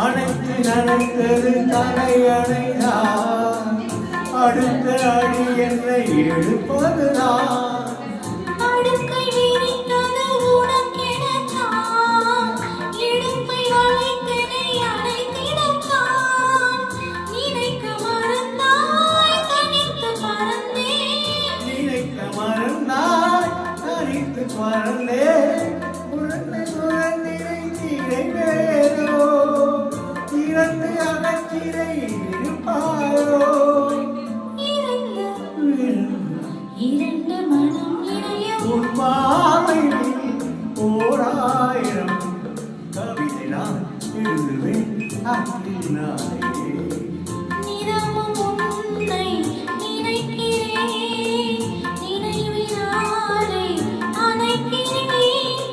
அனைத்து நனைத்தது தலையணைதான் அடுத்த அடி என்னை எடுப்பதுதான் மறந்தே உழந்து உழந்திரை தீரை வேறோ திறந்து அகச்சிரை இருப்பாரோ இரண்டு மனம் இணைய உன் பாவை ஓராயிரம் கவிதை நான் எழுதுவேன் அக்கினாயே நிறமும் உன்னை நினைக்கிறேன் நினைவினாலே அணைக்கிறேன்